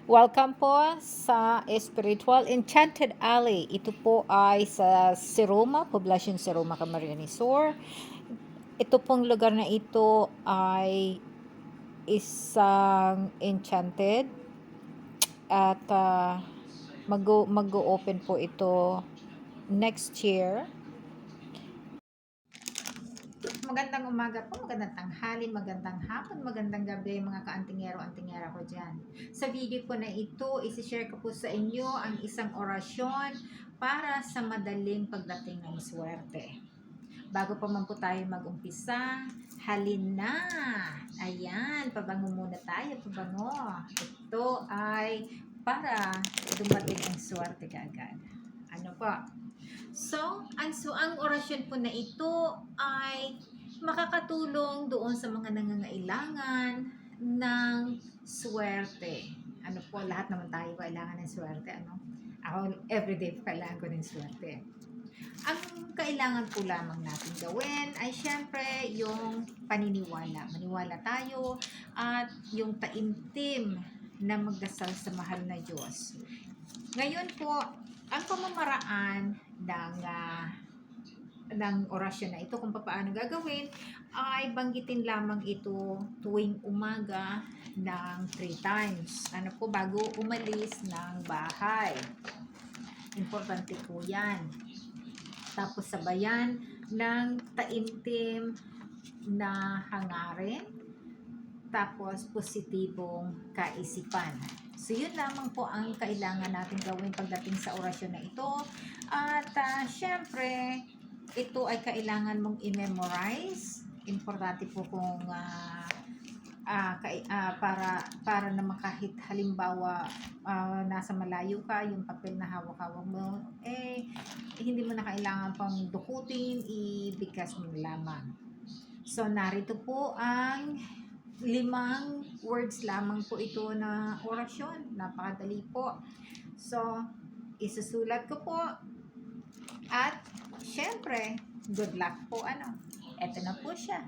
Welcome po sa Spiritual Enchanted Alley. Ito po ay sa Siroma, Poblacion Siroma, Camarines Sur. Ito pong lugar na ito ay isang enchanted at mag-open po ito next year. Magandang umaga po, magandang tanghali, magandang hapon, magandang gabi mga kaantingero-antingera ko dyan. Sa video po na ito, isi-share ko po sa inyo ang isang orasyon para sa madaling pagdating ng swerte. Bago pa man po tayo mag-umpisa, halin na! Ayan, pabango muna tayo, pabango. Ito ay para dumating ang swerte kaagad. Ano po? So, ang orasyon po na ito ay makakatulong doon sa mga nangangailangan ng swerte. Ano po, lahat naman tayo kailangan ng swerte. Ano? Ako, everyday kailangan ko ng swerte. Ang kailangan po lamang natin gawin ay syempre yung paniniwala. Maniwala tayo at yung taimtim na magdasal sa mahal na Diyos. Ngayon po, ang pamamaraan ng orasyon na ito kung paano gagawin ay banggitin lamang ito tuwing umaga ng 3 times. Ano po, bago umalis ng bahay. Importante po yan. Tapos sabayan ng taimtim na hangarin. Tapos positibong kaisipan. So yun lamang po ang kailangan natin gawin pagdating sa orasyon na ito. At syempre, ito ay kailangan mong i-memorize. Importante po kung para naman kahit halimbawa nasa malayo ka, yung papel na hawak-hawak mo, hindi mo na kailangan pang dukutin, ibigkas mo lamang. So narito po ang 5 words lamang po ito na orasyon. Napakadali po. So, isusulat ko po. At, syempre, good luck po. Ito na po siya.